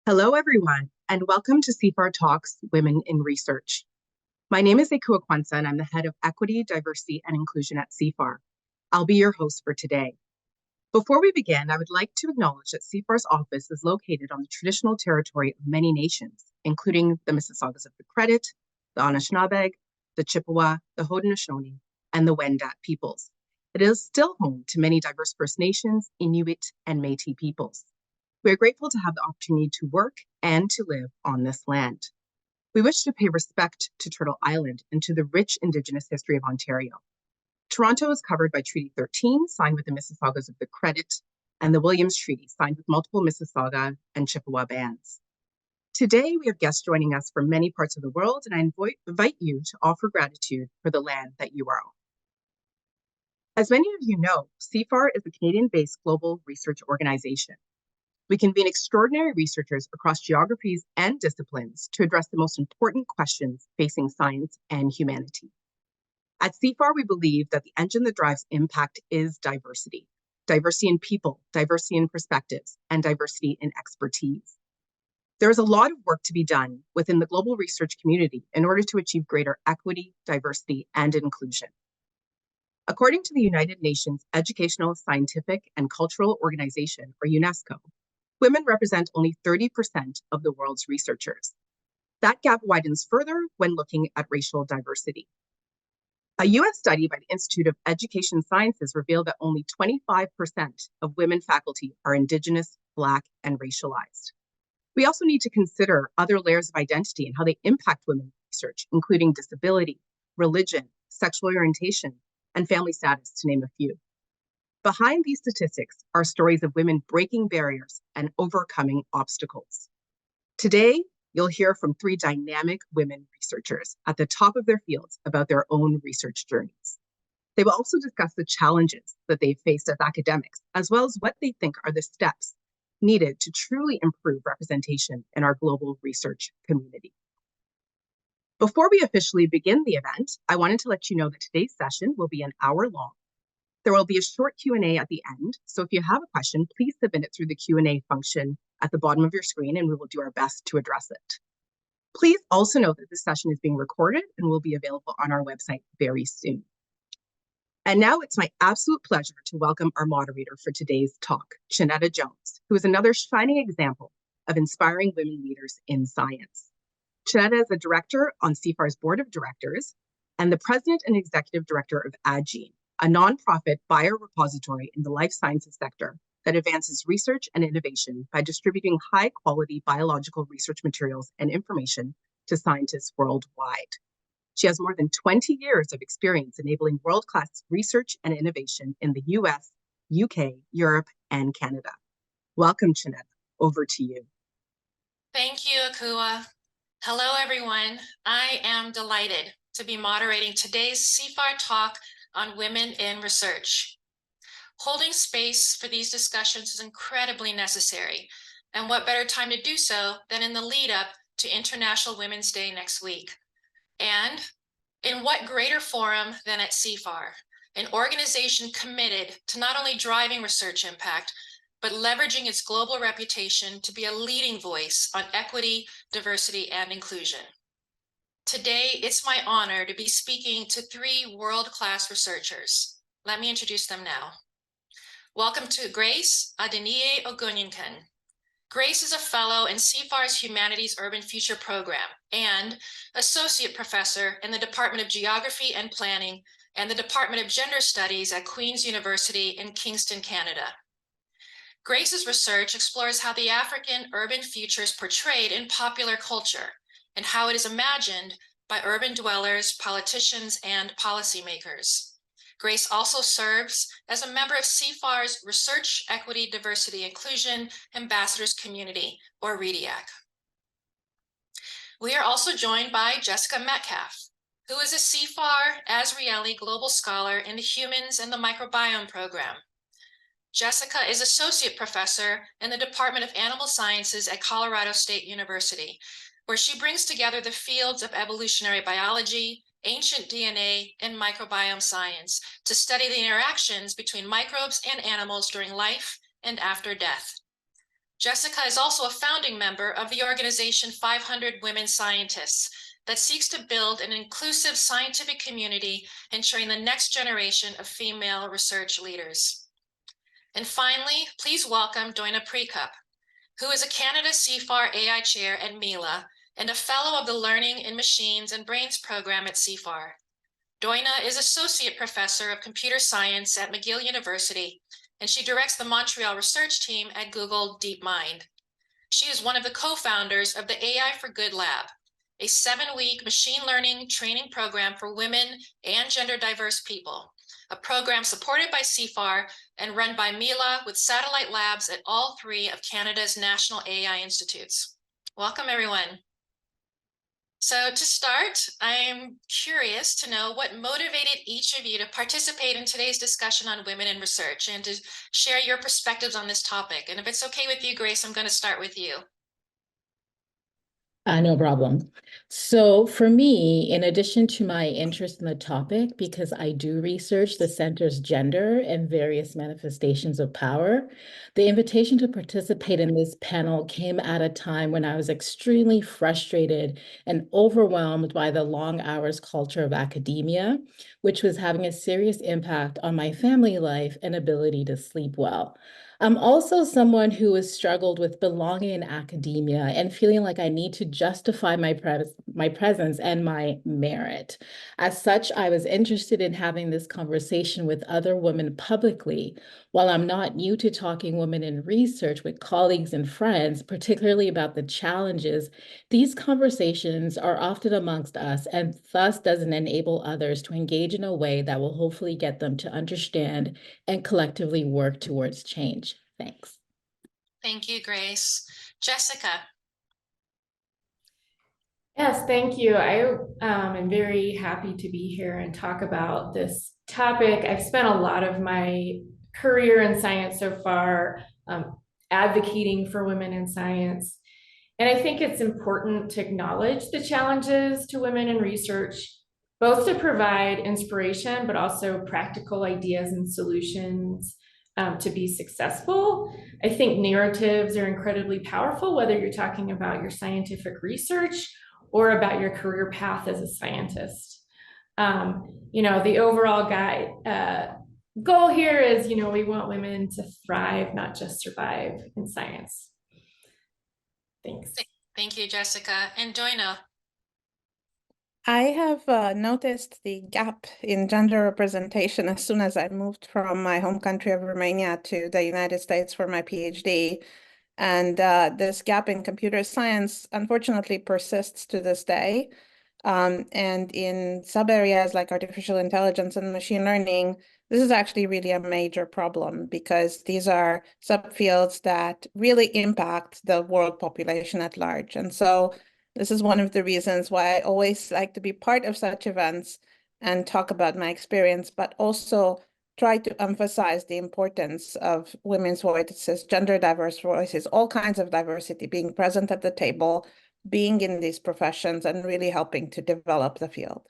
Hello, everyone, and welcome to CIFAR Talks Women in Research. My name is Ekua Kwanzaa, and I'm the head of Equity, Diversity, and Inclusion at CIFAR. I'll be your host for today. Before we begin, I would like to acknowledge that CIFAR's office is located on the traditional territory of many nations, including the Mississaugas of the Credit, the Anishinaabe, the Chippewa, the Haudenosaunee, and the Wendat peoples. It is still home to many diverse First Nations, Inuit, and Métis peoples. We are grateful to have the opportunity to work and to live on this land. We wish to pay respect to Turtle Island and to the rich Indigenous history of Ontario. Toronto is covered by Treaty 13, signed with the Mississaugas of the Credit, and the Williams Treaty, signed with multiple Mississauga and Chippewa bands. Today, we have guests joining us from many parts of the world, and I invite you to offer gratitude for the land that you are on. As many of you know, CIFAR is a Canadian-based global research organization. We convene extraordinary researchers across geographies and disciplines to address the most important questions facing science and humanity. At CIFAR, we believe that the engine that drives impact is diversity. Diversity in people, diversity in perspectives, and diversity in expertise. There is a lot of work to be done within the global research community in order to achieve greater equity, diversity, and inclusion. According to the United Nations Educational, Scientific, and Cultural Organization, or UNESCO, women represent only 30% of the world's researchers. That gap widens further when looking at racial diversity. A US study by the Institute of Education Sciences revealed that only 25% of women faculty are Indigenous, Black, and racialized. We also need to consider other layers of identity and how they impact women in research, including disability, religion, sexual orientation, and family status, to name a few. Behind these statistics are stories of women breaking barriers and overcoming obstacles. Today, you'll hear from three dynamic women researchers at the top of their fields about their own research journeys. They will also discuss the challenges that they've faced as academics, as well as what they think are the steps needed to truly improve representation in our global research community. Before we officially begin the event, I wanted to let you know that today's session will be an hour long. There will be a short Q&A at the end, so if you have a question, please submit it through the Q&A function at the bottom of your screen, and we will do our best to address it. Please also note that this session is being recorded and will be available on our website very soon. And now it's my absolute pleasure to welcome our moderator for today's talk, Chinetta Jones, who is another shining example of inspiring women leaders in science. Chinetta is a director on CIFAR's board of directors and the president and executive director of AdGene, a nonprofit biorepository in the life sciences sector that advances research and innovation by distributing high-quality biological research materials and information to scientists worldwide. She has more than 20 years of experience enabling world-class research and innovation in the US, UK, Europe, and Canada. Welcome, Chinetta. Over to you. Thank you, Akua. Hello, everyone. I am delighted to be moderating today's CIFAR talk on women in research. Holding space for these discussions is incredibly necessary, and what better time to do so than in the lead up to International Women's Day next week. And in what greater forum than at CIFAR, an organization committed to not only driving research impact, but leveraging its global reputation to be a leading voice on equity, diversity, and inclusion. Today, it's my honor to be speaking to three world-class researchers. Let me introduce them now. Welcome to Grace Adeniyi Ogunyenkan. Grace is a fellow in CIFAR's Humanities Urban Future Program and associate professor in the Department of Geography and Planning and the Department of Gender Studies at Queen's University in Kingston, Canada. Grace's research explores how the African urban future is portrayed in popular culture and how it is imagined by urban dwellers, politicians, and policymakers. Grace also serves as a member of CIFAR's Research, Equity, Diversity, Inclusion Ambassadors Community, or REDIAC. We are also joined by Jessica Metcalf, who is a CIFAR Azrieli Global Scholar in the Humans and the Microbiome Program. Jessica is Associate Professor in the Department of Animal Sciences at Colorado State University, where she brings together the fields of evolutionary biology, ancient DNA, and microbiome science to study the interactions between microbes and animals during life and after death. Jessica is also a founding member of the organization 500 Women Scientists that seeks to build an inclusive scientific community and train the next generation of female research leaders. And finally, please welcome Doina Prekup, who is a Canada CIFAR AI Chair at Mila and a Fellow of the Learning in Machines and Brains program at CIFAR. Doina is Associate Professor of Computer Science at McGill University, and she directs the Montreal research team at Google DeepMind. She is one of the co-founders of the AI for Good Lab, a 7-week machine learning training program for women and gender diverse people, a program supported by CIFAR and run by Mila with satellite labs at all 3 of Canada's national AI institutes. Welcome, everyone. So to start, I'm curious to know what motivated each of you to participate in today's discussion on women in research and to share your perspectives on this topic. And if it's okay with you, Grace, I'm going to start with you. No problem. So for me, in addition to my interest in the topic, because I do research the center's gender and various manifestations of power, the invitation to participate in this panel came at a time when I was extremely frustrated and overwhelmed by the long hours culture of academia, which was having a serious impact on my family life and ability to sleep well. I'm also someone who has struggled with belonging in academia and feeling like I need to justify my presence and my merit. As such, I was interested in having this conversation with other women publicly. While I'm not new to talking women in research with colleagues and friends, particularly about the challenges, these conversations are often amongst us and thus doesn't enable others to engage in a way that will hopefully get them to understand and collectively work towards change. Thanks. Thank you, Grace. Jessica. Yes, thank you. I am very happy to be here and talk about this topic. I've spent a lot of my career in science so far advocating for women in science. And I think it's important to acknowledge the challenges to women in research, both to provide inspiration, but also practical ideas and solutions to be successful. I think narratives are incredibly powerful, whether you're talking about your scientific research or about your career path as a scientist. The overall goal here is, we want women to thrive, not just survive in science. Thanks. Thank you, Jessica. And Doina. I have noticed the gap in gender representation as soon as I moved from my home country of Romania to the United States for my PhD. And this gap in computer science, unfortunately, persists to this day. And in sub-areas like artificial intelligence and machine learning, this is actually really a major problem because these are subfields that really impact the world population at large. And so this is one of the reasons why I always like to be part of such events and talk about my experience, but also try to emphasize the importance of women's voices, gender diverse voices, all kinds of diversity being present at the table, being in these professions, and really helping to develop the field.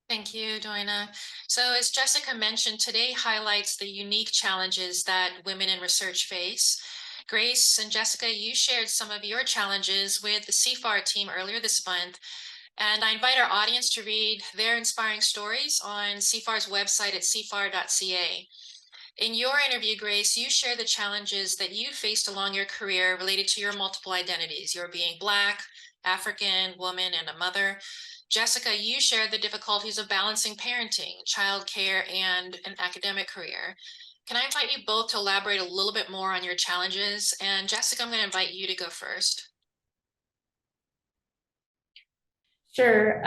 Thank you, Doina. So as Jessica mentioned, today highlights the unique challenges that women in research face. Grace and Jessica, you shared some of your challenges with the CIFAR team earlier this month, and I invite our audience to read their inspiring stories on CIFAR's website at cifar.ca. In your interview, Grace, you share the challenges that you faced along your career related to your multiple identities, your being Black, African, woman, and a mother. Jessica, you shared the difficulties of balancing parenting, childcare, and an academic career. Can I invite you both to elaborate a little bit more on your challenges? And Jessica, I'm going to invite you to go first. Sure.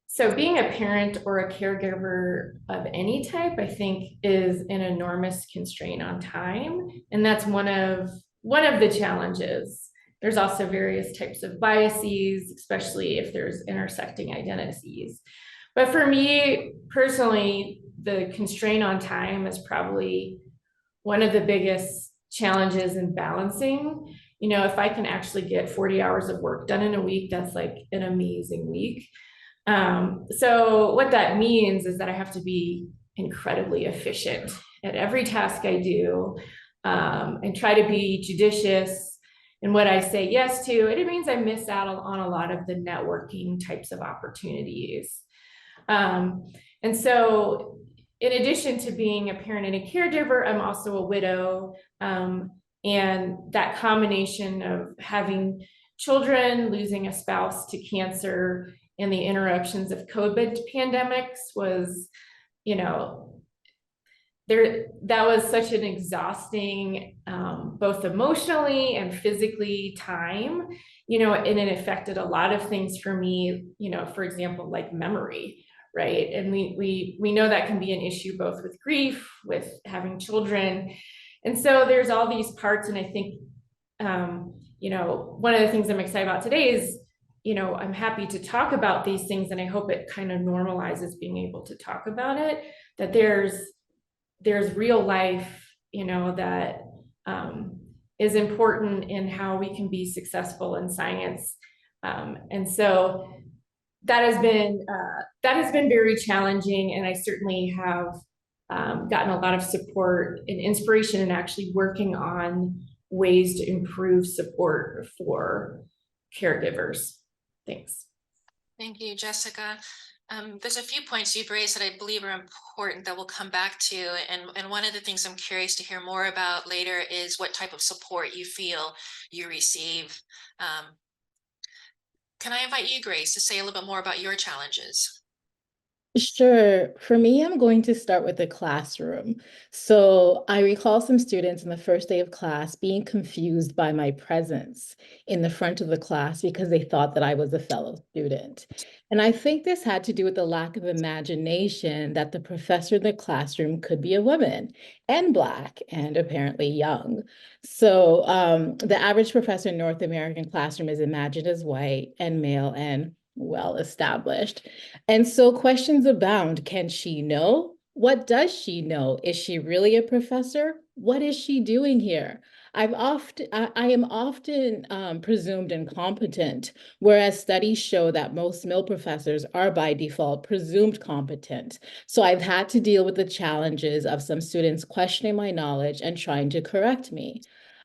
So being a parent or a caregiver of any type, I think, is an enormous constraint on time. And that's one of the challenges. There's also various types of biases, especially if there's intersecting identities. But for me personally, the constraint on time is probably one of the biggest challenges in balancing. If I can actually get 40 hours of work done in a week, that's like an amazing week. So what that means is that I have to be incredibly efficient at every task I do. and try to be judicious in what I say yes to. And it means I miss out on a lot of the networking types of opportunities. And so in addition to being a parent and a caregiver, I'm also a widow. And that combination of having children, losing a spouse to cancer, and the interruptions of COVID pandemics was, you know, that was such an exhausting, both emotionally and physically time, you know, and it affected a lot of things for me, you know, for example, like memory, right? And we know that can be an issue both with grief, with having children. And so there's all these parts. And I think, you know, one of the things I'm excited about today is, you know, I'm happy to talk about these things, and I hope it kind of normalizes being able to talk about it, that there's real life, you know, that is important in how we can be successful in science. And so that has been very challenging, and I certainly have gotten a lot of support and inspiration in actually working on ways to improve support for caregivers. Thanks. Thank you, Jessica. There's a few points you've raised that I believe are important that we'll come back to. And one of the things I'm curious to hear more about later is what type of support you feel you receive. Can I invite you, Grace, to say a little bit more about your challenges? Sure. For me, I'm going to start with the classroom. So I recall some students in the first day of class being confused by my presence in the front of the class because they thought that I was a fellow student. And I think this had to do with the lack of imagination that the professor in the classroom could be a woman and Black and apparently young. So the average professor in North American classroom is imagined as white and male and well established. And so questions abound. Can she know? What does she know? Is she really a professor? What is she doing here? I am often presumed incompetent, whereas studies show that most male professors are by default presumed competent. So I've had to deal with the challenges of some students questioning my knowledge and trying to correct me.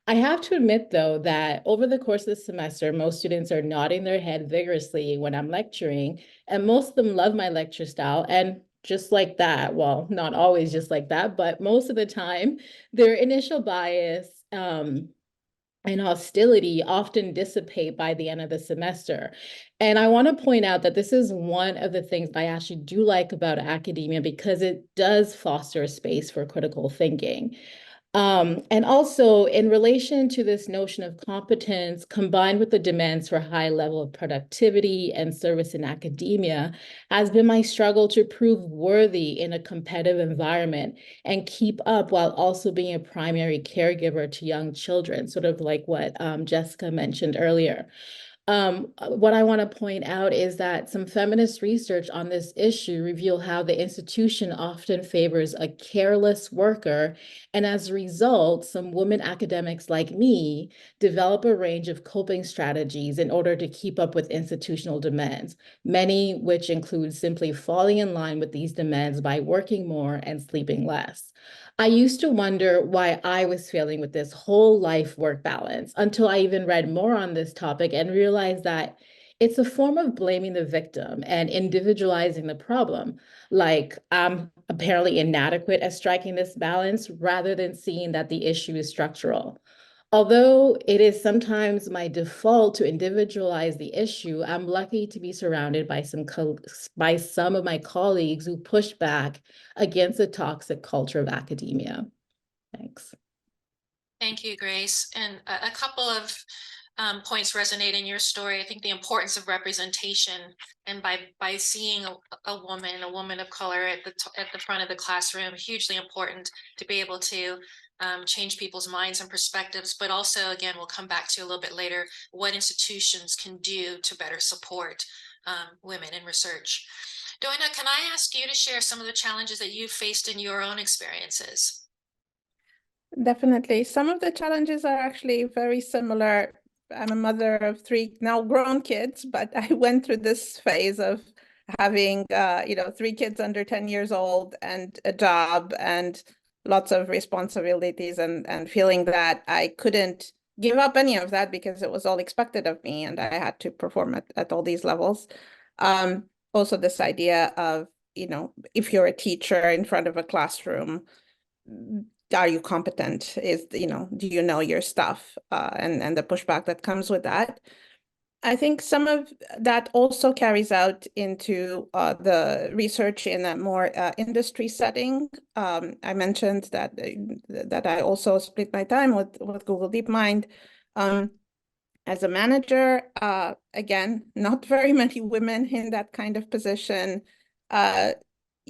I have to admit, though, that over the course of the semester, most students are nodding their head vigorously when I'm lecturing, and most of them love my lecture style. And just like that, well, not always just like that, but most of the time, their initial bias and hostility often dissipate by the end of the semester. And I want to point out that this is one of the things I actually do like about academia, because it does foster a space for critical thinking. And also in relation to this notion of competence combined with the demands for high level of productivity and service in academia has been my struggle to prove worthy in a competitive environment and keep up while also being a primary caregiver to young children, sort of like what Jessica mentioned earlier. What I want to point out is that some feminist research on this issue reveal how the institution often favors a careless worker, and as a result, some women academics like me develop a range of coping strategies in order to keep up with institutional demands, many which include simply falling in line with these demands by working more and sleeping less. I used to wonder why I was failing with this whole life-work balance until I even read more on this topic and realized that it's a form of blaming the victim and individualizing the problem. Like I'm apparently inadequate at striking this balance rather than seeing that the issue is structural. Although it is sometimes my default to individualize the issue, I'm lucky to be surrounded by some of my colleagues who push back against the toxic culture of academia. Thanks. Thank you, Grace. And a couple of points resonate in your story. I think the importance of representation, and by seeing a woman of color at the front of the classroom, hugely important to be able to change people's minds and perspectives, but also, again, we'll come back to a little bit later, what institutions can do to better support women in research. Doina, can I ask you to share some of the challenges that you've faced in your own experiences? Definitely. Some of the challenges are actually very similar. I'm a mother of 3 now grown kids, but I went through this phase of having, 3 kids under 10 years old and a job and lots of responsibilities and feeling that I couldn't give up any of that because it was all expected of me and I had to perform at all these levels. Also this idea of, if you're a teacher in front of a classroom, are you competent? Do you know your stuff? And the pushback that comes with that. I think some of that also carries out into the research in a more industry setting. I mentioned that I also split my time with Google DeepMind. As a manager, again, not very many women in that kind of position.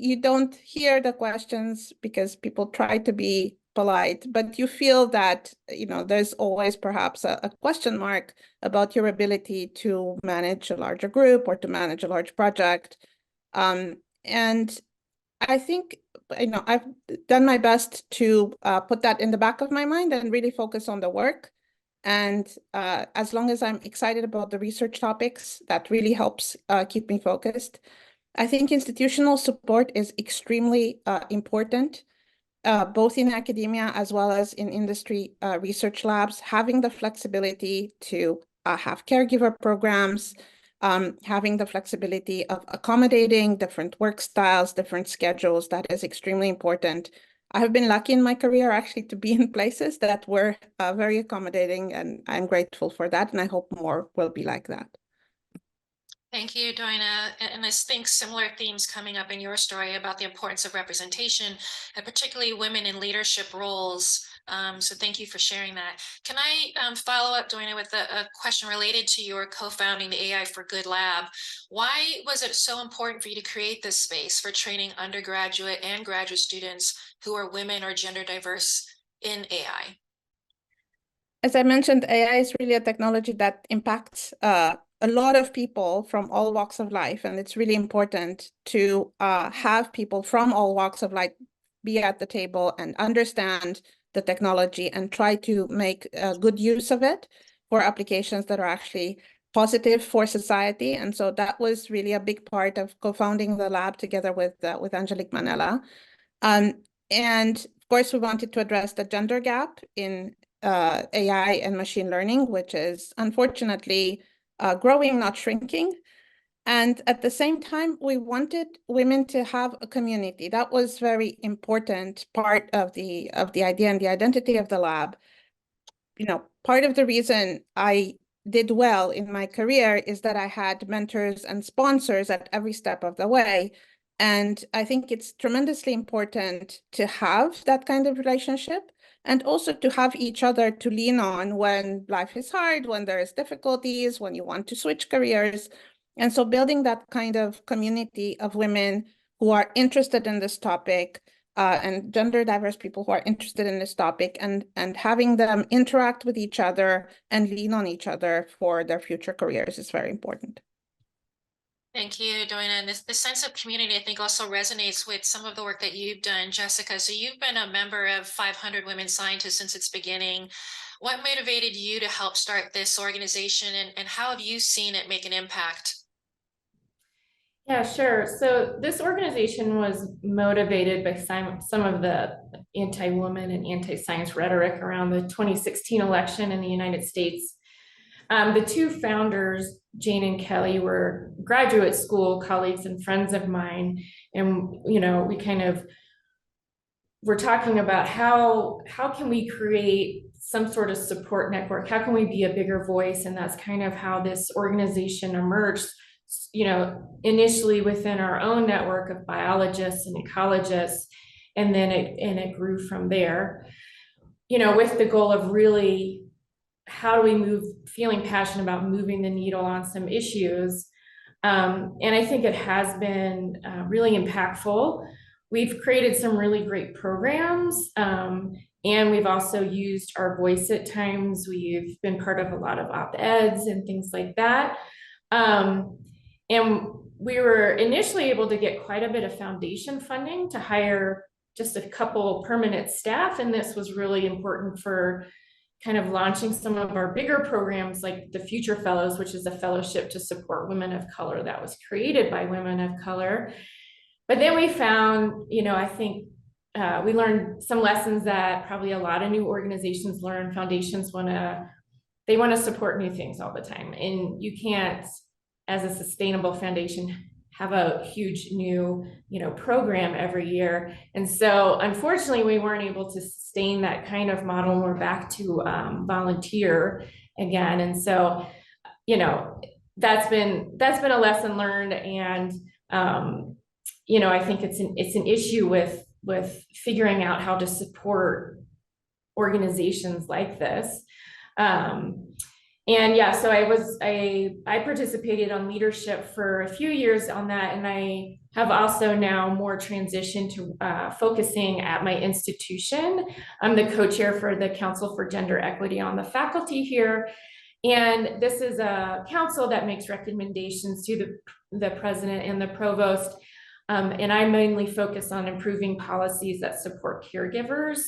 You don't hear the questions because people try to be polite, but you feel that, there's always perhaps a question mark about your ability to manage a larger group or to manage a large project. And I think, I've done my best to put that in the back of my mind and really focus on the work. And as long as I'm excited about the research topics, that really helps keep me focused. I think institutional support is extremely important, both in academia as well as in industry research labs. Having the flexibility to have caregiver programs, having the flexibility of accommodating different work styles, different schedules, that is extremely important. I have been lucky in my career actually to be in places that were very accommodating, and I'm grateful for that, and I hope more will be like that. Thank you, Doina. And I think similar themes coming up in your story about the importance of representation, and particularly women in leadership roles. So thank you for sharing that. Can I follow up, Doina, with a question related to your co-founding the AI for Good Lab? Why was it so important for you to create this space for training undergraduate and graduate students who are women or gender diverse in AI? As I mentioned, AI is really a technology that impacts a lot of people from all walks of life. And it's really important to have people from all walks of life be at the table and understand the technology and try to make good use of it for applications that are actually positive for society. And so that was really a big part of co-founding the lab together with Angelique Manella. And of course, we wanted to address the gender gap in AI and machine learning, which is unfortunately growing, not shrinking. And at the same time, we wanted women to have a community. That was very important part of the idea and the identity of the lab. Part of the reason I did well in my career is that I had mentors and sponsors at every step of the way. And I think it's tremendously important to have that kind of relationship, and also to have each other to lean on when life is hard, when there's difficulties, when you want to switch careers. And so building that kind of community of women who are interested in this topic, and gender diverse people who are interested in this topic, and having them interact with each other and lean on each other for their future careers is very important. Thank you, Doina. And this sense of community, I think, also resonates with some of the work that you've done, Jessica. So you've been a member of 500 Women Scientists since its beginning. What motivated you to help start this organization, and how have you seen it make an impact? Yeah, sure. So this organization was motivated by some of the anti-woman and anti-science rhetoric around the 2016 election in the United States. The two founders, Jane and Kelly, were graduate school colleagues and friends of mine. And, we kind of were talking about how can we create some sort of support network? How can we be a bigger voice? And that's kind of how this organization emerged, initially within our own network of biologists and ecologists. And then it grew from there, with the goal of really, how do we feeling passionate about moving the needle on some issues. And I think it has been really impactful. We've created some really great programs, and we've also used our voice at times. We've been part of a lot of op-eds and things like that. And we were initially able to get quite a bit of foundation funding to hire just a couple permanent staff. And this was really important for kind of launching some of our bigger programs, like the Future Fellows, which is a fellowship to support women of color that was created by women of color. But then we found, I think we learned some lessons that probably a lot of new organizations learn. Foundations want to support new things all the time, and you can't, as a sustainable foundation, have a huge new, program every year. And so unfortunately, we weren't able to sustain that kind of model, and we're back to volunteer again. And so, that's been a lesson learned. And I think it's an issue with figuring out how to support organizations like this. And yeah, so I participated on leadership for a few years on that, and I have also now more transitioned to focusing at my institution. I'm the co-chair for the Council for Gender Equity on the faculty here, and this is a council that makes recommendations to the president and the provost, and I mainly focus on improving policies that support caregivers.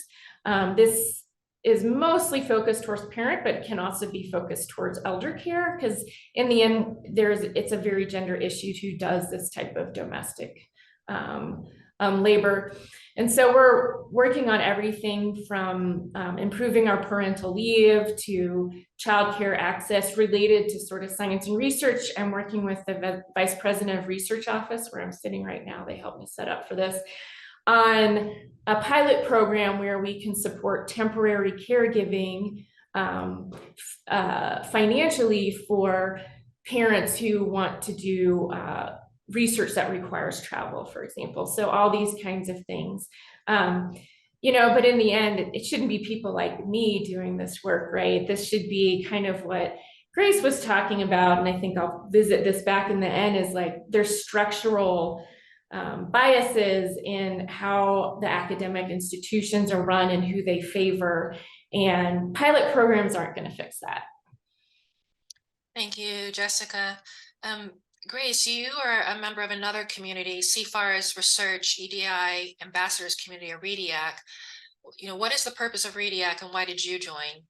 This is mostly focused towards parent, but can also be focused towards elder care, because in the end, it's a very gender issue who does this type of domestic labor. And so we're working on everything from improving our parental leave to childcare access related to sort of science and research. I'm working with the Vice President of Research Office, where I'm sitting right now. They helped me set up for this, on a pilot program where we can support temporary caregiving financially for parents who want to do research that requires travel, for example. So all these kinds of things. But in the end, it shouldn't be people like me doing this work, right? This should be kind of what Grace was talking about, and I think I'll visit this back in the end, is like there's structural biases in how the academic institutions are run and who they favor, and pilot programs aren't going to fix that. Thank you, Jessica. Grace, you are a member of another community, CIFAR's Research EDI Ambassadors Community, or REDIAC. What is the purpose of REDIAC, and why did you join?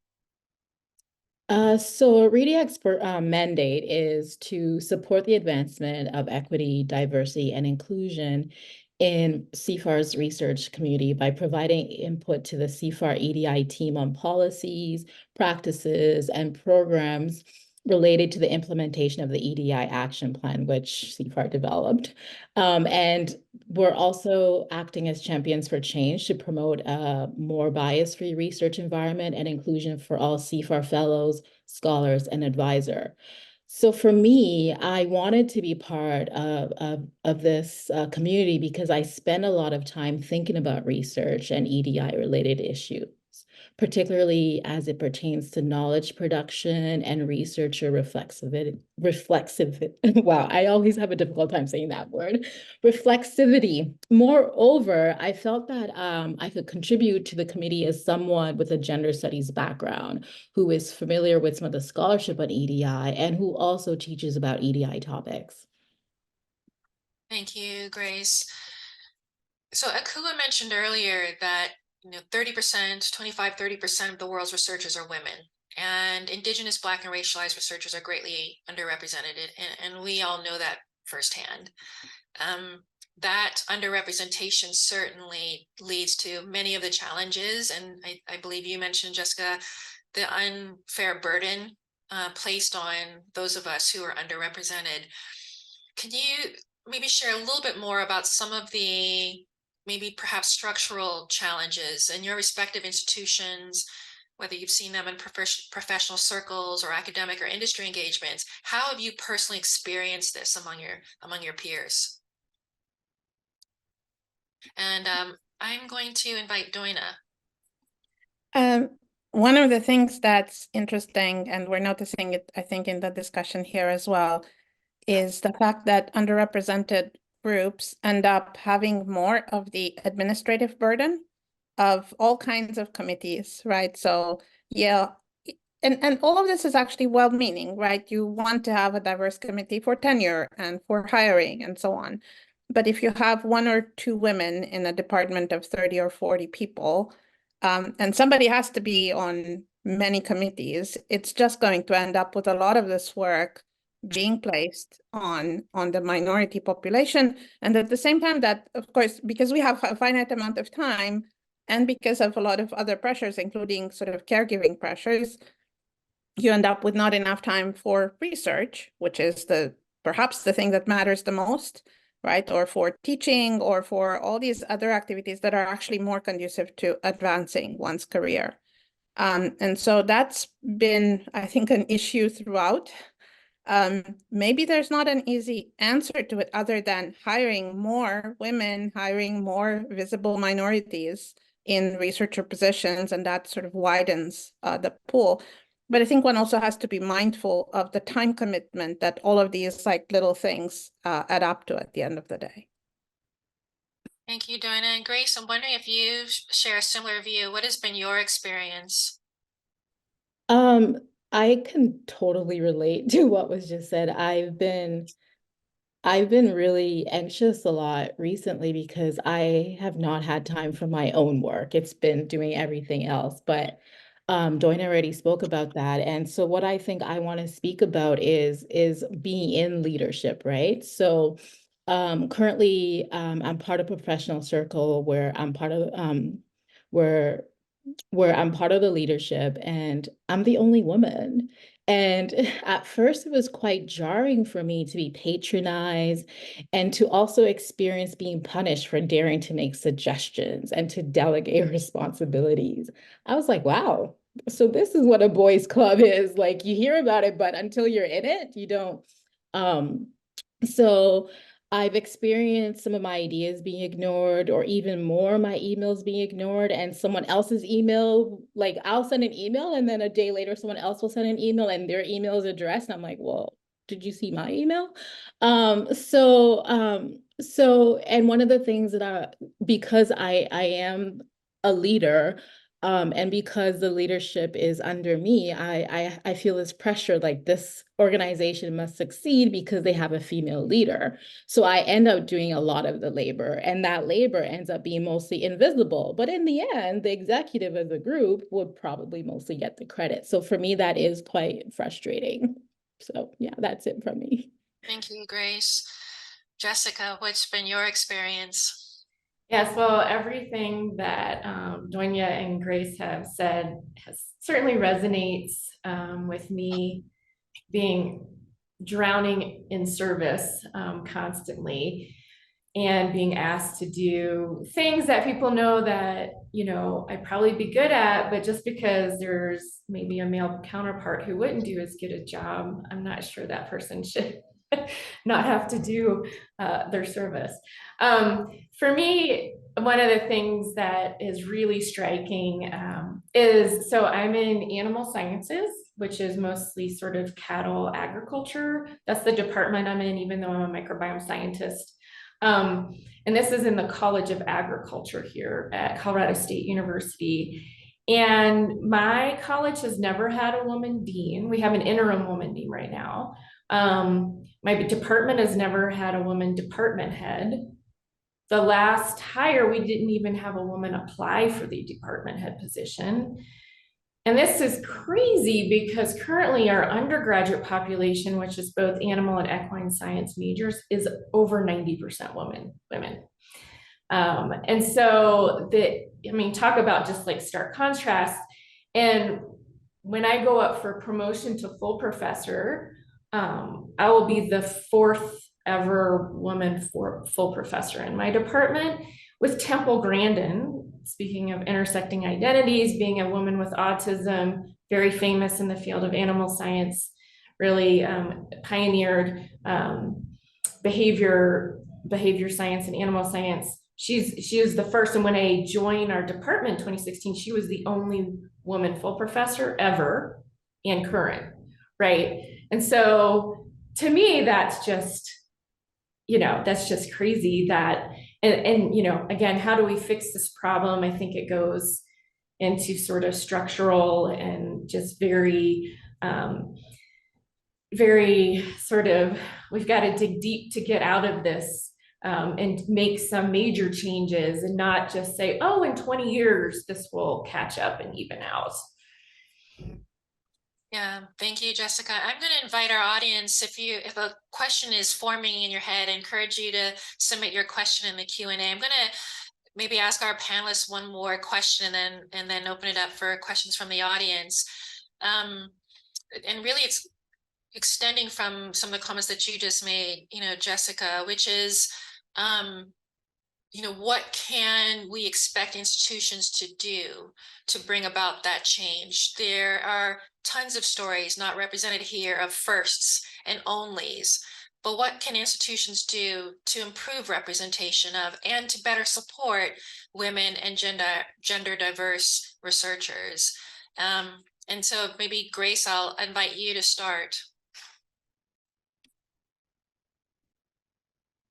So REDIAC's mandate is to support the advancement of equity, diversity, and inclusion in CIFAR's research community by providing input to the CIFAR EDI team on policies, practices, and programs related to the implementation of the EDI action plan, which CIFAR developed. And we're also acting as champions for change to promote a more bias-free research environment and inclusion for all CIFAR fellows, scholars, and advisor. So for me, I wanted to be part of this community because I spend a lot of time thinking about research and EDI-related issues, particularly as it pertains to knowledge production and researcher reflexivity. Wow, I always have a difficult time saying that word, reflexivity. Moreover, I felt that I could contribute to the committee as someone with a gender studies background who is familiar with some of the scholarship on EDI and who also teaches about EDI topics. Thank you, Grace. So Akua mentioned earlier that 30%, 25, 30% of the world's researchers are women, and Indigenous, Black, and racialized researchers are greatly underrepresented, and we all know that firsthand. That underrepresentation certainly leads to many of the challenges, and I believe you mentioned, Jessica, the unfair burden placed on those of us who are underrepresented. Can you maybe share a little bit more about some of the maybe perhaps structural challenges in your respective institutions, whether you've seen them in professional circles or academic or industry engagements? How have you personally experienced this among your peers? And I'm going to invite Doina. One of the things that's interesting, and we're noticing it, I think, in the discussion here as well, is the fact that underrepresented groups end up having more of the administrative burden of all kinds of committees, right? So yeah, and all of this is actually well-meaning, right? You want to have a diverse committee for tenure and for hiring and so on. But if you have 1 or 2 women in a department of 30 or 40 people, and somebody has to be on many committees, it's just going to end up with a lot of this work being placed on the minority population. And at the same time that, of course, because we have a finite amount of time and because of a lot of other pressures, including sort of caregiving pressures, you end up with not enough time for research, which is perhaps the thing that matters the most, right? Or for teaching, or for all these other activities that are actually more conducive to advancing one's career. And so that's been, I think, an issue throughout. Maybe there's not an easy answer to it other than hiring more women, hiring more visible minorities in researcher positions, and that sort of widens the pool. But I think one also has to be mindful of the time commitment that all of these like little things add up to at the end of the day. Thank you, Doina. And Grace, I'm wondering if you share a similar view. What has been your experience? I can totally relate to what was just said. I've been really anxious a lot recently because I have not had time for my own work. It's been doing everything else, but Doina already spoke about that. And so what I think I want to speak about is being in leadership, right? So currently I'm part of a professional circle where I'm part of where I'm part of the leadership and I'm the only woman. And at first, it was quite jarring for me to be patronized and to also experience being punished for daring to make suggestions and to delegate responsibilities. I was like, wow, so this is what a boys' club is. Like you hear about it, but until you're in it, you don't. Um, so I've experienced some of my ideas being ignored, or even more, my emails being ignored, and someone else's email, like I'll send an email and then a day later, someone else will send an email and their email is addressed. And I'm like, well, did you see my email? And one of the things that because I am a leader, and because the leadership is under me, I feel this pressure, like this organization must succeed because they have a female leader. So I end up doing a lot of the labor, and that labor ends up being mostly invisible. But in the end, the executive of the group would probably mostly get the credit. So for me, that is quite frustrating. So yeah, that's it from me. Thank you, Grace. Jessica, what's been your experience? Yes, well, everything that Doina and Grace have said certainly resonates with me, being drowning in service constantly and being asked to do things that people know that, you know, I'd probably be good at, but just because there's maybe a male counterpart who wouldn't do as good a job, I'm not sure that person should not have to do their service. For me, one of the things that is really striking is, so I'm in animal sciences, which is mostly sort of cattle agriculture. That's the department I'm in, even though I'm a microbiome scientist. And this is in the College of Agriculture here at Colorado State University. And my college has never had a woman dean. We have an interim woman dean right now. My department has never had a woman department head. The last hire, we didn't even have a woman apply for the department head position. And this is crazy because currently our undergraduate population, which is both animal and equine science majors, is over 90% women. And so talk about just like stark contrast. And when I go up for promotion to full professor, I will be the fourth ever woman for full professor in my department, with Temple Grandin, speaking of intersecting identities, being a woman with autism, very famous in the field of animal science, really pioneered behavior science and animal science. She was the first, and when I joined our department in 2016, she was the only woman full professor ever and current, right? And so to me, that's just, that's just crazy that, and again, how do we fix this problem? I think it goes into sort of structural and just very sort of, we've got to dig deep to get out of this and make some major changes, and not just say, oh, in 20 years, this will catch up and even out. Yeah, thank you, Jessica. I'm going to invite our audience, if a question is forming in your head, I encourage you to submit your question in the Q&A. I'm going to maybe ask our panelists one more question and then open it up for questions from the audience. And really it's extending from some of the comments that you just made, Jessica, which is, what can we expect institutions to do to bring about that change? There are tons of stories not represented here of firsts and onlys, but what can institutions do to improve representation of and to better support women and gender diverse researchers? And so maybe Grace, I'll invite you to start.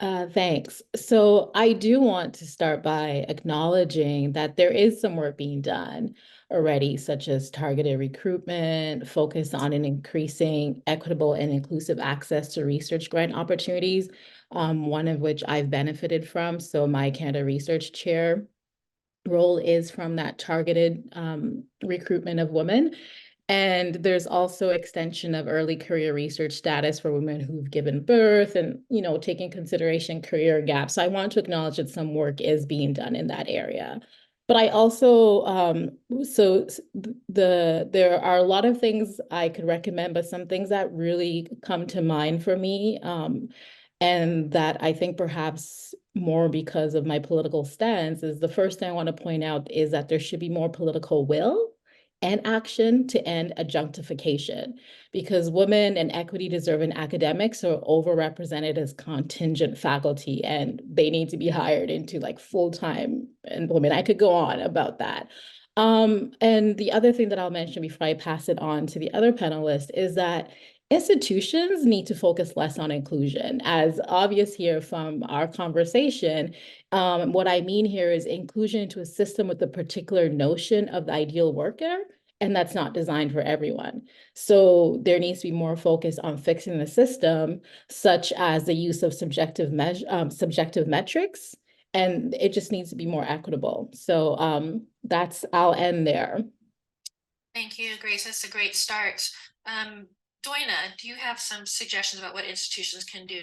Thanks. So I do want to start by acknowledging that there is some work being done already, such as targeted recruitment, focus on an increasing equitable and inclusive access to research grant opportunities, one of which I've benefited from. So my Canada Research Chair role is from that targeted recruitment of women. And there's also extension of early career research status for women who've given birth and, taking consideration career gaps. So I want to acknowledge that some work is being done in that area. But I also, there are a lot of things I could recommend, but some things that really come to mind for me, and that I think perhaps more because of my political stance is the first thing I want to point out is that there should be more political will and action to end adjunctification, because women and equity deserving academics are overrepresented as contingent faculty and they need to be hired into like full-time employment. I could go on about that. And the other thing that I'll mention before I pass it on to the other panelists is that institutions need to focus less on inclusion. As obvious here from our conversation, what I mean here is inclusion into a system with a particular notion of the ideal worker, and that's not designed for everyone. So there needs to be more focus on fixing the system, such as the use of subjective metrics, and it just needs to be more equitable. So I'll end there. Thank you, Grace. That's a great start. Doina, do you have some suggestions about what institutions can do?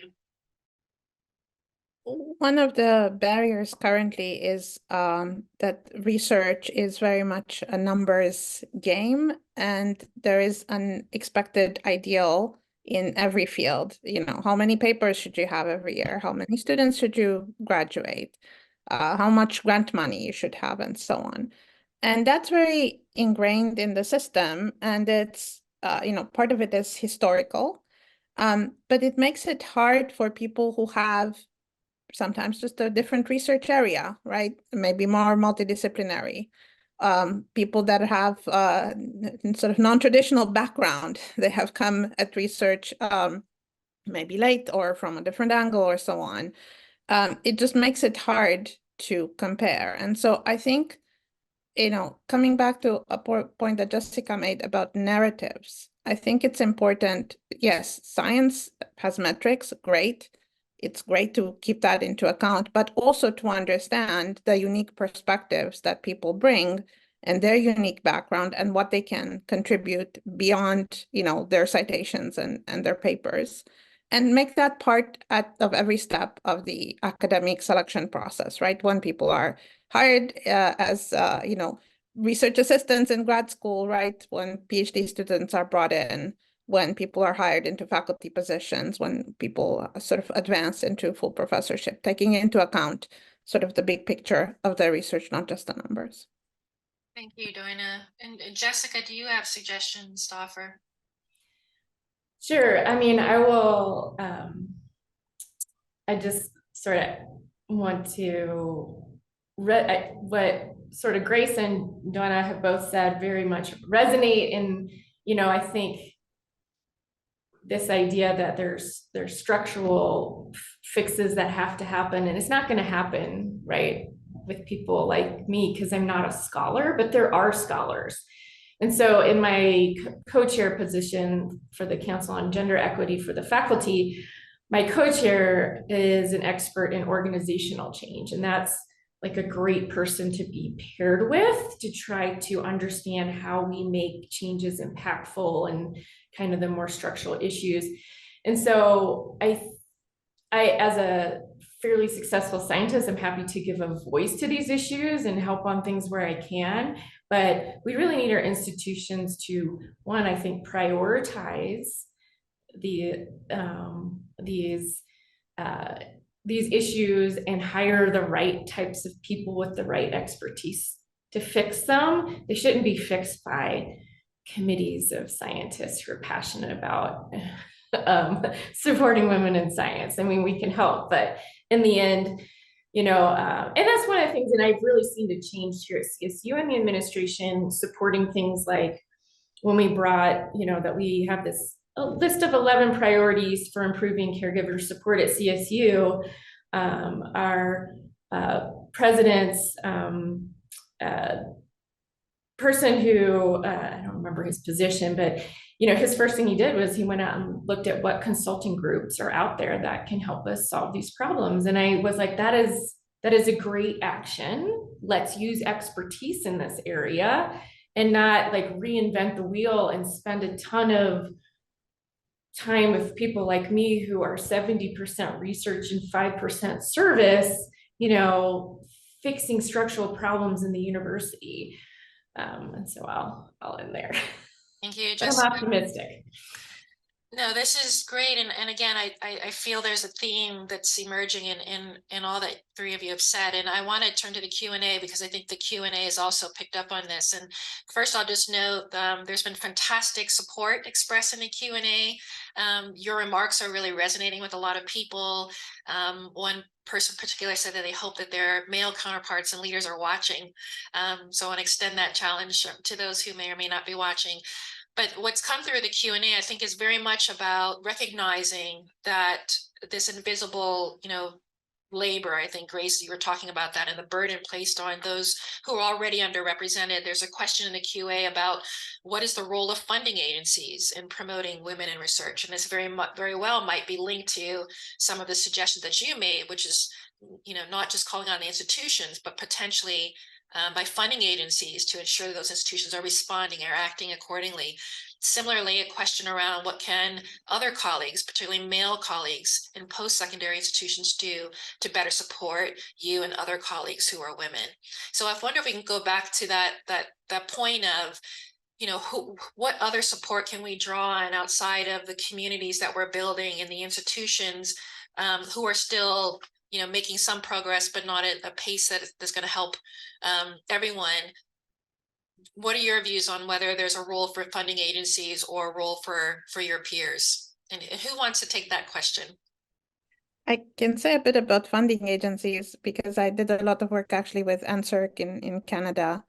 One of the barriers currently is that research is very much a numbers game, and there is an expected ideal in every field. How many papers should you have every year? How many students should you graduate? How much grant money you should have, and so on. And that's very ingrained in the system, and it's part of it is historical, but it makes it hard for people who have sometimes just a different research area, right? Maybe more multidisciplinary. People that have sort of non-traditional background, they have come at research maybe late or from a different angle or so on. It just makes it hard to compare. And so I think, coming back to a point that Jessica made about narratives, I think it's important. Yes, science has metrics, great. It's great to keep that into account, but also to understand the unique perspectives that people bring and their unique background and what they can contribute beyond, their citations and their papers, and make that part of every step of the academic selection process, right? When people are hired as, research assistants in grad school, right? When PhD students are brought in, when people are hired into faculty positions, when people sort of advance into full professorship, taking into account sort of the big picture of their research, not just the numbers. Thank you, Doina. And Jessica, do you have suggestions to offer? Sure. I mean, I will, I just sort of want to what sort of Grace and Doina have both said very much resonate. And, I think this idea that there's structural fixes that have to happen, and it's not going to happen, right, with people like me, because I'm not a scholar, but there are scholars. And so in my co-chair position for the Council on Gender Equity for the faculty, my co-chair is an expert in organizational change. And that's like a great person to be paired with to try to understand how we make changes impactful and kind of the more structural issues. And so I as a fairly successful scientist, I'm happy to give a voice to these issues and help on things where I can. But we really need our institutions to, one, I think, prioritize these issues and hire the right types of people with the right expertise to fix them. They shouldn't be fixed by committees of scientists who are passionate about supporting women in science. I mean, we can help, but in the end, you know, and that's one of the things that I've really seen to change here at CSU and the administration, supporting things like when we brought, you know, that we have this a list of 11 priorities for improving caregiver support at CSU. Our president's person who, I don't remember his position, but you know, his first thing he did was he went out and looked at what consulting groups are out there that can help us solve these problems. And I was like, that is a great action. Let's use expertise in this area and not like reinvent the wheel and spend a ton of time with people like me who are 70% research and 5% service, you know, fixing structural problems in the university. And so I'll end there. Thank you. But I'm optimistic. No, this is great. And again, I feel there's a theme that's emerging in all that three of you have said. And I want to turn to the Q&A because I think the Q&A has also picked up on this. And first, I'll just note there's been fantastic support expressed in the Q&A. Your remarks are really resonating with a lot of people. One person particularly said that they hope that their male counterparts and leaders are watching. So I want to extend that challenge to those who may or may not be watching. But what's come through the Q&A, I think, is very much about recognizing that this invisible, you know, labor, I think, Grace, you were talking about that, and the burden placed on those who are already underrepresented. There's a question in the QA about what is the role of funding agencies in promoting women in research, and this very well might be linked to some of the suggestions that you made, which is, you know, not just calling on the institutions, but potentially by funding agencies to ensure that those institutions are responding or acting accordingly. Similarly, a question around what can other colleagues, particularly male colleagues in post-secondary institutions, do to better support you and other colleagues who are women. So I wonder if we can go back to that point of, you know, what other support can we draw on outside of the communities that we're building in the institutions who are still, you know, making some progress, but not at a pace that's going to help everyone. What are your views on whether there's a role for funding agencies or a role for your peers? And who wants to take that question? I can say a bit about funding agencies because I did a lot of work actually with NSERC in Canada,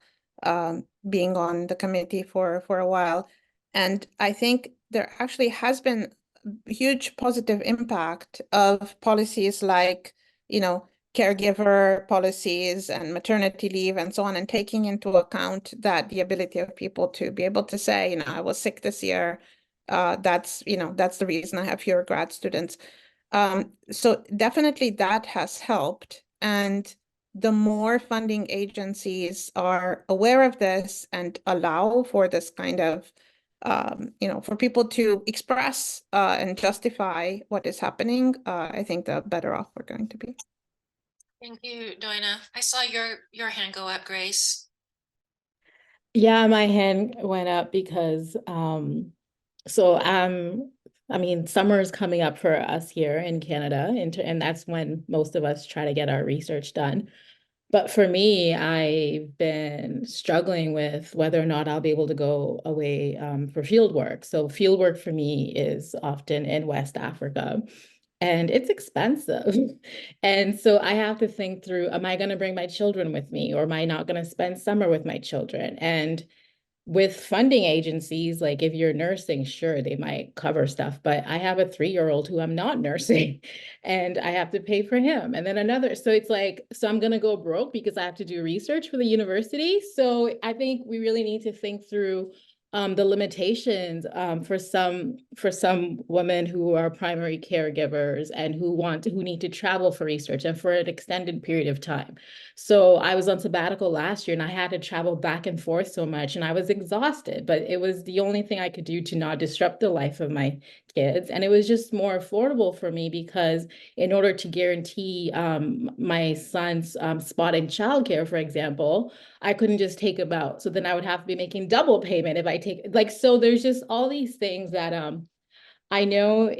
being on the committee for a while. And I think there actually has been a huge positive impact of policies like, you know, caregiver policies and maternity leave and so on, and taking into account that the ability of people to be able to say, you know, I was sick this year. That's, you know, that's the reason I have fewer grad students. So definitely that has helped. And the more funding agencies are aware of this and allow for this kind of, you know, for people to express and justify what is happening, I think the better off we're going to be. Thank you, Doina. I saw your hand go up, Grace. Yeah, my hand went up because I mean, summer is coming up for us here in Canada, and that's when most of us try to get our research done. But for me, I've been struggling with whether or not I'll be able to go away for field work. So field work for me is often in West Africa, and it's expensive. And so I have to think through, am I going to bring my children with me, or am I not going to spend summer with my children? And with funding agencies, like if you're nursing, sure, they might cover stuff, but I have a 3-year-old who I'm not nursing and I have to pay for him. And then another, so it's like, so I'm going to go broke because I have to do research for the university. So I think we really need to think through the limitations for some women who are primary caregivers and who need to travel for research and for an extended period of time. So I was on sabbatical last year and I had to travel back and forth so much and I was exhausted, but it was the only thing I could do to not disrupt the life of my kids. And it was just more affordable for me because in order to guarantee my son's spot in childcare, for example, I couldn't just take him out. So then I would have to be making double payment if I take, like, so there's just all these things that I know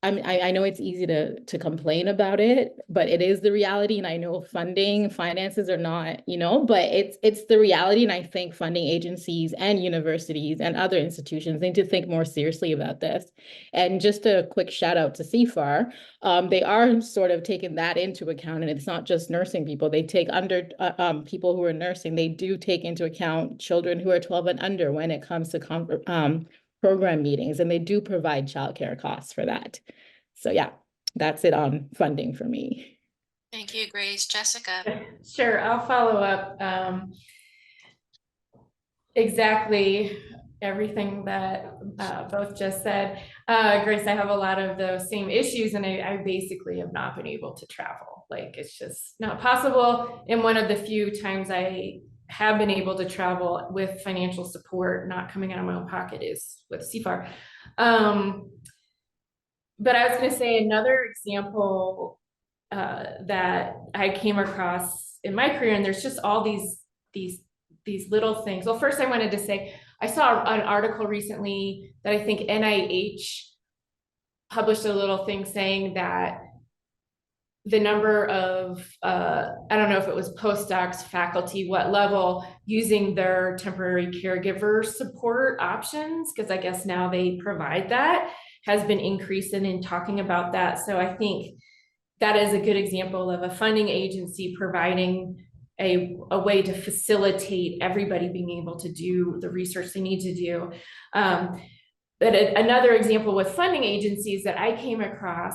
I know it's easy to complain about it, but it is the reality. And I know finances are not, but it's the reality. And I think funding agencies and universities and other institutions need to think more seriously about this. And just a quick shout out to CIFAR. They are sort of taking that into account, and it's not just nursing people. They take under people who are nursing. They do take into account children who are 12 and under when it comes to program meetings, and they do provide childcare costs for that. So yeah, that's it on funding for me. Thank you, Grace. Jessica. Sure, I'll follow up. Exactly everything that both just said. Grace, I have a lot of those same issues, and I basically have not been able to travel. Like, it's just not possible. And one of the few times I have been able to travel with financial support, not coming out of my own pocket, is with CIFAR. But I was going to say another example that I came across in my career, and there's just all these little things. Well, first I wanted to say, I saw an article recently that I think NIH published a little thing saying that the number of, I don't know if it was postdocs, faculty, what level, using their temporary caregiver support options, because I guess now they provide that, has been increasing in talking about that. So I think that is a good example of a funding agency providing a way to facilitate everybody being able to do the research they need to do. But another example with funding agencies that I came across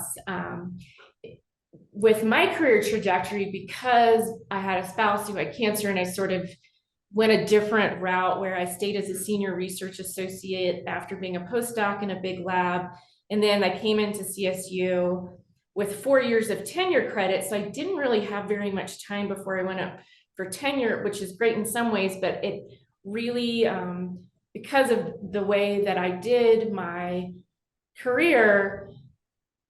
with my career trajectory, because I had a spouse who had cancer and I sort of went a different route where I stayed as a senior research associate after being a postdoc in a big lab. And then I came into CSU with 4 years of tenure credit. So I didn't really have very much time before I went up for tenure, which is great in some ways, but it really, because of the way that I did my career,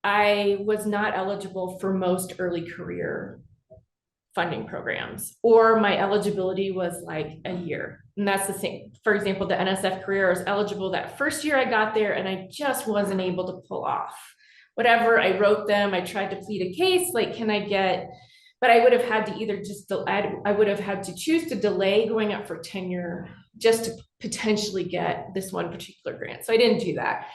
I was not eligible for most early career funding programs, or my eligibility was like a year. And that's the thing. For example, the NSF career, I was eligible that first year I got there, and I just wasn't able to pull off whatever. I wrote them, I tried to plead a case, like, can I get, but I would have had to either just, I would have had to choose to delay going up for tenure just to potentially get this one particular grant. So I didn't do that.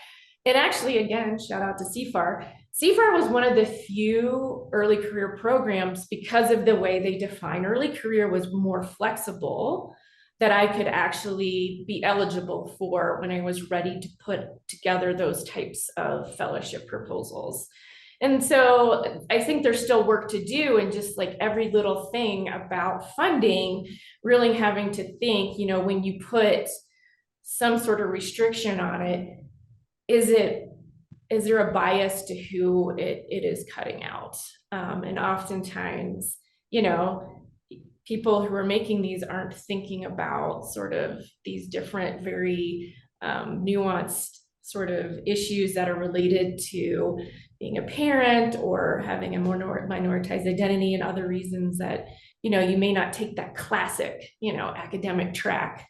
And actually, again, shout out to CIFAR. CIFAR was one of the few early career programs, because of the way they define early career was more flexible, that I could actually be eligible for when I was ready to put together those types of fellowship proposals. And so I think there's still work to do, and just like every little thing about funding, really having to think, when you put some sort of restriction on it, is there a bias to who it is cutting out? And oftentimes, people who are making these aren't thinking about sort of these different, very nuanced sort of issues that are related to being a parent or having a more minoritized identity, and other reasons that, you may not take that classic, academic track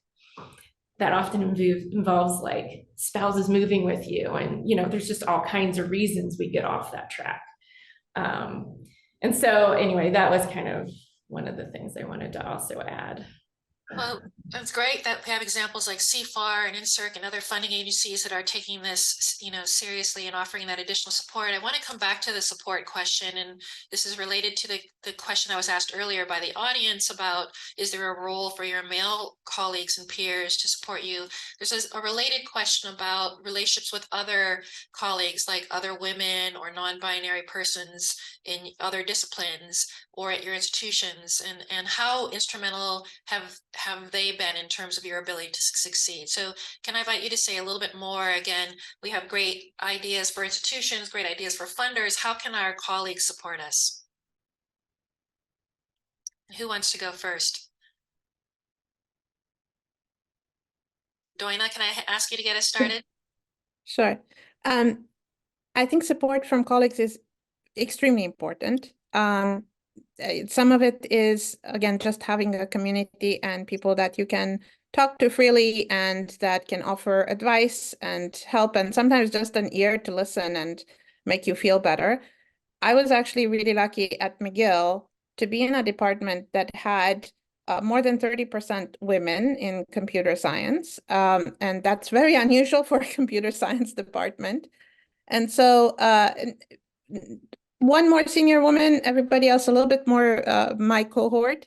that often involves like spouses moving with you. And, there's just all kinds of reasons we get off that track. And so anyway, that was kind of one of the things I wanted to also add. Well, it's great that we have examples like CIFAR and INSERC and other funding agencies that are taking this, seriously and offering that additional support. I want to come back to the support question, and this is related to the question that was asked earlier by the audience about, is there a role for your male colleagues and peers to support you? There's a related question about relationships with other colleagues, like other women or non-binary persons in other disciplines or at your institutions, and how instrumental have they been in terms of your ability to succeed. So can I invite you to say a little bit more? Again, we have great ideas for institutions, great ideas for funders. How can our colleagues support us? Who wants to go first? Doina, can I ask you to get us started? Sure. I think support from colleagues is extremely important. Some of it is, again, just having a community and people that you can talk to freely and that can offer advice and help, and sometimes just an ear to listen and make you feel better. I was actually really lucky at McGill to be in a department that had more than 30% women in computer science. And that's very unusual for a computer science department. And so one more senior woman, everybody else a little bit more my cohort.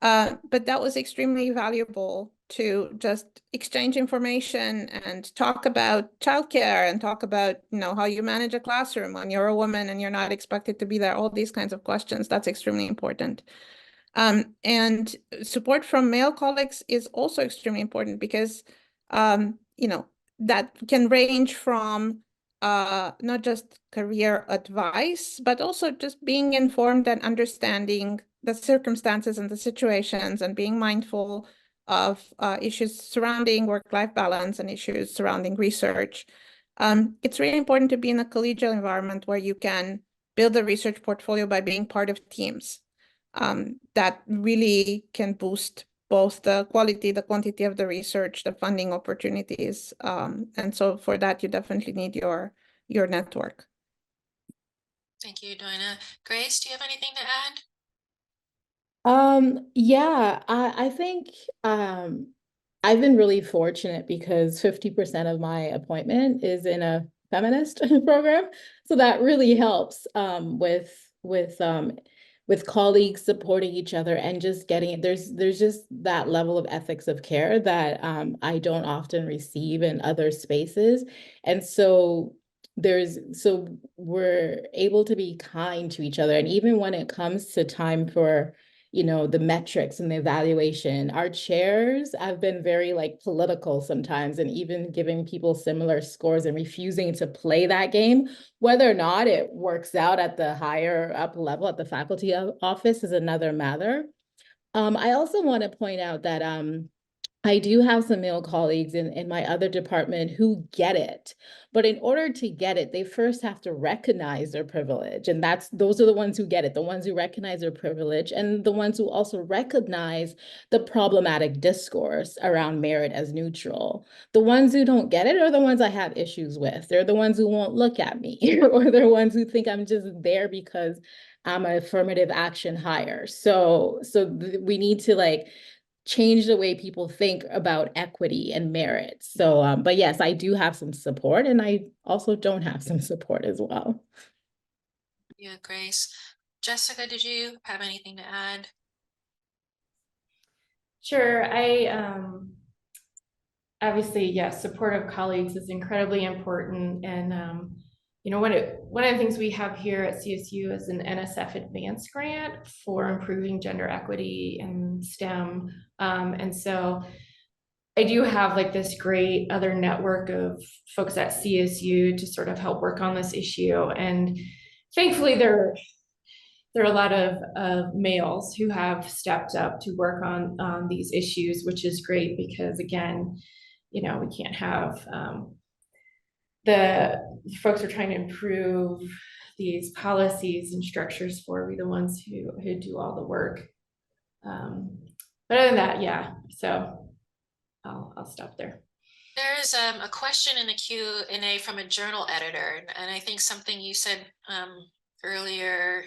But that was extremely valuable to just exchange information and talk about childcare and talk about, how you manage a classroom when you're a woman and you're not expected to be there, all these kinds of questions. That's extremely important. And support from male colleagues is also extremely important because, that can range from not just career advice, but also just being informed and understanding the circumstances and the situations and being mindful of issues surrounding work-life balance and issues surrounding research. It's really important to be in a collegial environment where you can build a research portfolio by being part of teams. That really can boost both the quality, the quantity of the research, the funding opportunities. And so for that, you definitely need your network. Thank you, Doina. Grace, do you have anything to add? Yeah, I think I've been really fortunate because 50% of my appointment is in a feminist program. So that really helps with colleagues supporting each other and just getting there's just that level of ethics of care that I don't often receive in other spaces. And so we're able to be kind to each other. And even when it comes to time for the metrics and the evaluation, our chairs have been very political sometimes, and even giving people similar scores and refusing to play that game. Whether or not it works out at the higher up level at the faculty office is another matter. I also want to point out that I do have some male colleagues in my other department who get it. But in order to get it, they first have to recognize their privilege. And those are the ones who get it, the ones who recognize their privilege, and the ones who also recognize the problematic discourse around merit as neutral. The ones who don't get it are the ones I have issues with. They're the ones who won't look at me, or they're ones who think I'm just there because I'm an affirmative action hire. So we need to change the way people think about equity and merit. So, but yes, I do have some support, and I also don't have some support as well. Yeah, Grace. Jessica, did you have anything to add? Sure. I obviously, yes, support of colleagues is incredibly important. And one of the things we have here at CSU is an NSF Advance grant for improving gender equity in STEM. And so I do have this great other network of folks at CSU to sort of help work on this issue. And thankfully there are a lot of males who have stepped up to work on these issues, which is great because, again, we can't have the folks who are trying to improve these policies and structures for be the ones who do all the work. But other than that, yeah, so I'll stop there. There's a question in the Q&A from a journal editor, and I think something you said earlier,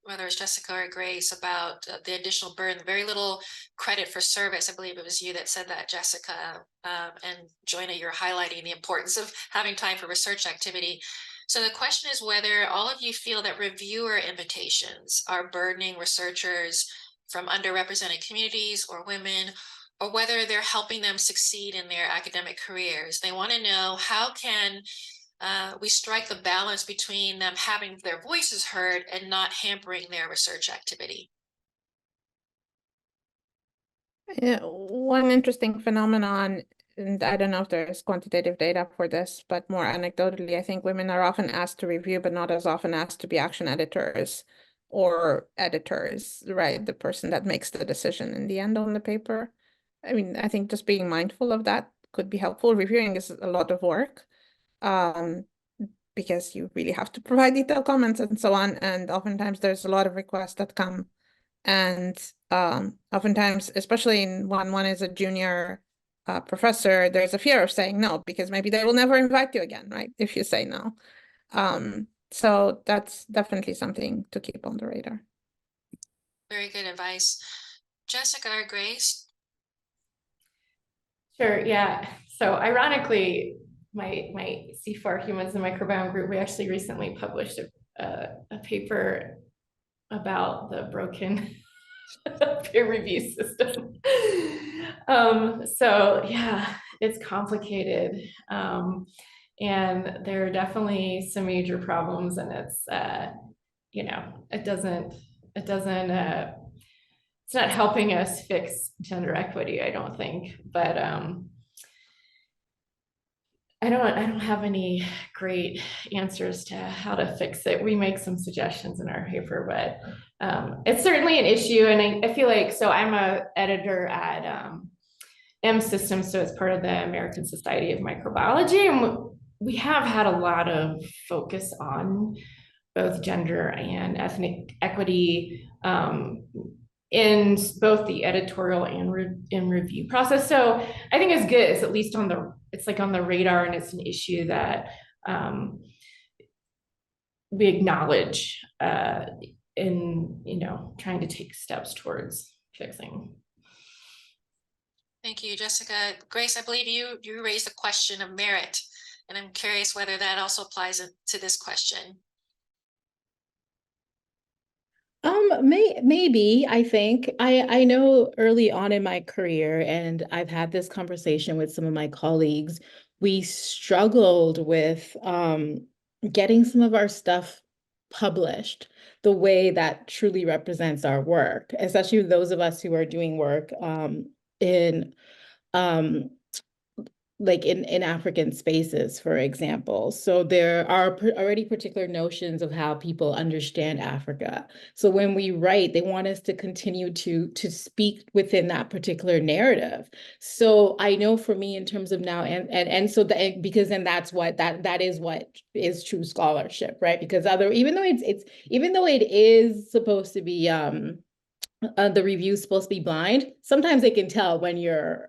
whether it's Jessica or Grace, about the additional burden, very little credit for service. I believe it was you that said that, Jessica, and Joina, you're highlighting the importance of having time for research activity. So the question is whether all of you feel that reviewer invitations are burdening researchers from underrepresented communities or women, or whether they're helping them succeed in their academic careers. They want to know how can we strike the balance between them having their voices heard and not hampering their research activity. Yeah, one interesting phenomenon, and I don't know if there's quantitative data for this, but more anecdotally, I think women are often asked to review, but not as often asked to be action editors or editors, right? The person that makes the decision in the end on the paper. I mean, I think just being mindful of that could be helpful. Reviewing is a lot of work, um, because you really have to provide detailed comments and so on. And oftentimes there's a lot of requests that come. And oftentimes, especially in one is a junior professor, there's a fear of saying no because maybe they will never invite you again, right? If you say no. So that's definitely something to keep on the radar. Very good advice. Jessica or Grace? Sure, yeah. So ironically, my CIFAR Humans and Microbiome group, we actually recently published a paper about the broken peer review system. So yeah, it's complicated. And there are definitely some major problems, and it's you know, it's not helping us fix gender equity, I don't think. But I don't have any great answers to how to fix it. We make some suggestions in our paper, but it's certainly an issue. And I feel like, so I'm a editor at M Systems, so it's part of the American Society of Microbiology. And we have had a lot of focus on both gender and ethnic equity in both the editorial and in review process. So I think it's good. It's at least it's like on the radar, and it's an issue that we acknowledge in, you know, trying to take steps towards fixing. Thank you, Jessica. Grace, I believe you raised the question of merit, and I'm curious whether that also applies to this question. Maybe. I think I know early on in my career, and I've had this conversation with some of my colleagues, we struggled with getting some of our stuff published the way that truly represents our work, especially those of us who are doing work in um like in African spaces, for example. So there are already particular notions of how people understand Africa. So when we write, they want us to continue to speak within that particular narrative. So I know for me, in terms of now, and so that, because then that's what that is what is true scholarship, right? Because even though even though it is supposed to be the review is supposed to be blind, sometimes they can tell when you're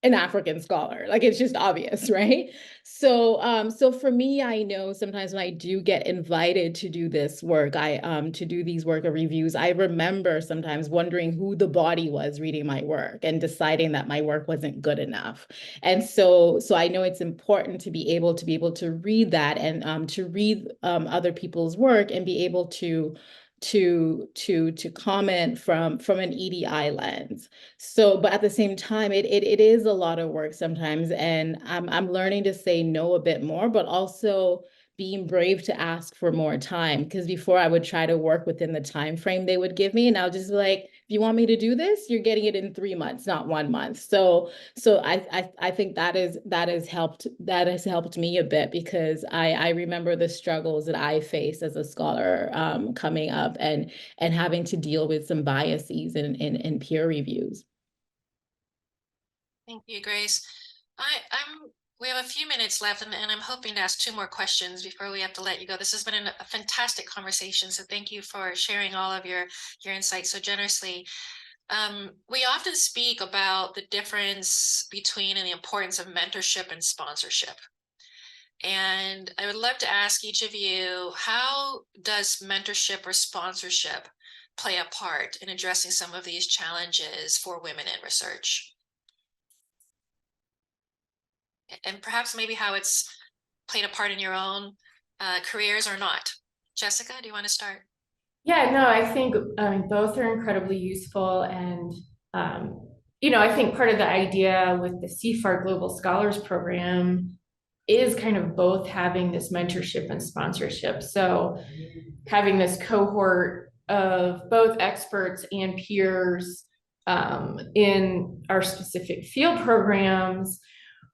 an African scholar. Like, it's just obvious, right? So for me, I know sometimes when I do get invited to do this work, to do these work of reviews, I remember sometimes wondering who the body was reading my work and deciding that my work wasn't good enough. And so I know it's important to be able to read that, and to read other people's work and be able to comment from an EDI lens. So, but at the same time, it is a lot of work sometimes, and I'm learning to say no a bit more, but also being brave to ask for more time, because before I would try to work within the time frame they would give me, and I'll just be like, if you want me to do this, you're getting it in 3 months, not 1 month. So I think that has helped me a bit, because I remember the struggles that I faced as a scholar coming up, and having to deal with some biases in peer reviews. Thank you, Grace. We have a few minutes left, and I'm hoping to ask 2 more questions before we have to let you go. This has been a fantastic conversation, so thank you for sharing all of your insights so generously. We often speak about the difference between and the importance of mentorship and sponsorship. And I would love to ask each of you, how does mentorship or sponsorship play a part in addressing some of these challenges for women in research? And perhaps maybe how it's played a part in your own careers or not. Jessica, do you want to start? Yeah, no, I think both are incredibly useful. And, you know, I think part of the idea with the CIFAR Global Scholars Program is kind of both having this mentorship and sponsorship. So having this cohort of both experts and peers in our specific field programs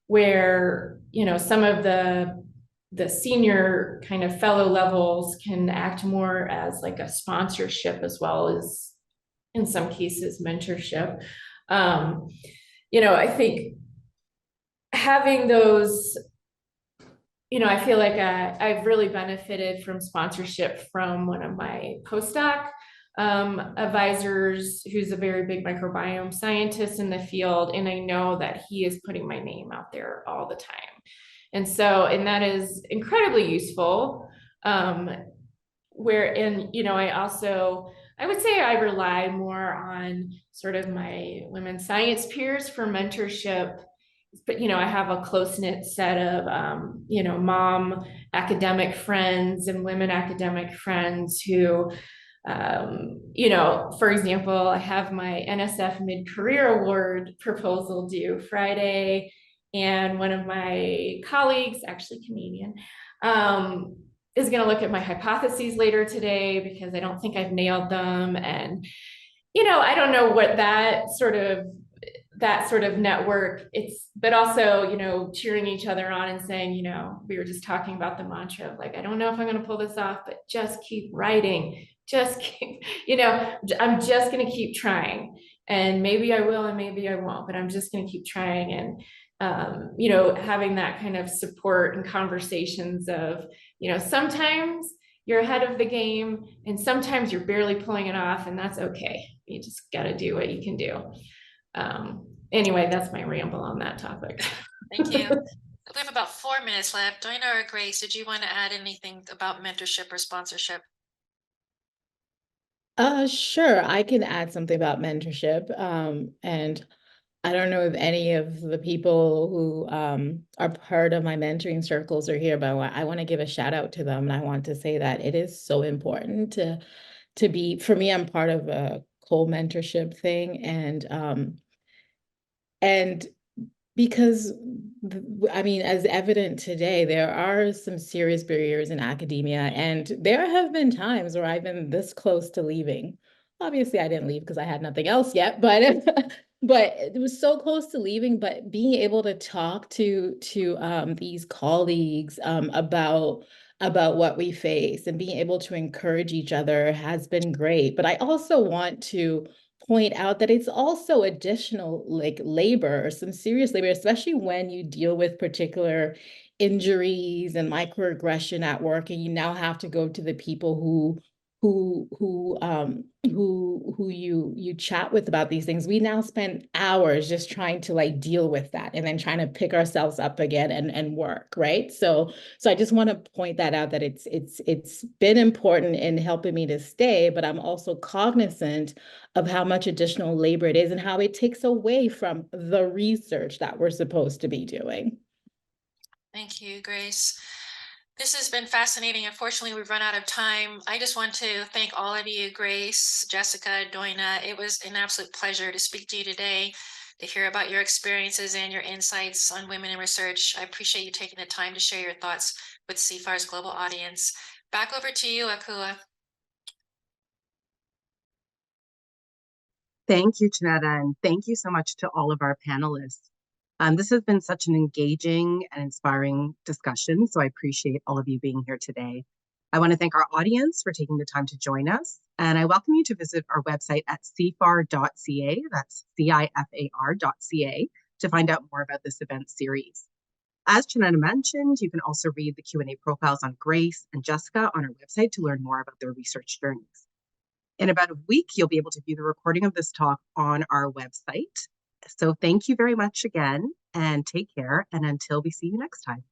where, you know, some of the senior kind of fellow levels can act more as like a sponsorship as well as in some cases mentorship. You know, I think having those, you know, I feel like I've really benefited from sponsorship from one of my postdoc advisors who's a very big microbiome scientist in the field. And I know that he is putting my name out there all the time. And so, and that is incredibly useful. Wherein, you know, I would say I rely more on sort of my women science peers for mentorship. But, you know, I have a close-knit set of, you know, mom academic friends and women academic friends who, you know, for example, I have my NSF Mid-Career Award proposal due Friday, and one of my colleagues, actually Canadian, is going to look at my hypotheses later today because I don't think I've nailed them. And, you know, I don't know what that sort of network but also, you know, cheering each other on and saying, you know, we were just talking about the mantra of like, I don't know if I'm going to pull this off, but just keep writing, just keep, you know, I'm just going to keep trying, and maybe I will and maybe I won't, but I'm just going to keep trying. And you know, having that kind of support and conversations of, you know, sometimes you're ahead of the game and sometimes you're barely pulling it off, and that's okay. You just got to do what you can do. Anyway, that's my ramble on that topic. Thank you. We have about 4 minutes left. Doina or Grace, did you want to add anything about mentorship or sponsorship? Sure, I can add something about mentorship. And I don't know if any of the people who are part of my mentoring circles are here, but I want to give a shout out to them. And I want to say that it is so important to be, for me, I'm part of a co-mentorship thing. And because, I mean, as evident today, there are some serious barriers in academia, and there have been times where I've been this close to leaving. Obviously, I didn't leave because I had nothing else yet, but but it was so close to leaving. But being able to talk to these colleagues about what we face and being able to encourage each other has been great. But I also want to point out that it's also additional like labor, or some serious labor, especially when you deal with particular injuries and microaggression at work, and you now have to go to the people who you chat with about these things. We now spend hours just trying to like deal with that and then trying to pick ourselves up again and work, right? So I just want to point that out, that it's been important in helping me to stay, but I'm also cognizant of how much additional labor it is and how it takes away from the research that we're supposed to be doing. Thank you, Grace. This has been fascinating. Unfortunately, we've run out of time. I just want to thank all of you, Grace, Jessica, Doina. It was an absolute pleasure to speak to you today, to hear about your experiences and your insights on women in research. I appreciate you taking the time to share your thoughts with CIFAR's global audience. Back over to you, Akua. Thank you, Janetta, and thank you so much to all of our panelists. This has been such an engaging and inspiring discussion, so I appreciate all of you being here today. I want to thank our audience for taking the time to join us, and I welcome you to visit our website at cifar.ca, that's CIFAR.ca, to find out more about this event series. As Janetta mentioned, you can also read the Q&A profiles on Grace and Jessica on our website to learn more about their research journeys. In about a week, you'll be able to view the recording of this talk on our website. So thank you very much again, and take care. And until we see you next time.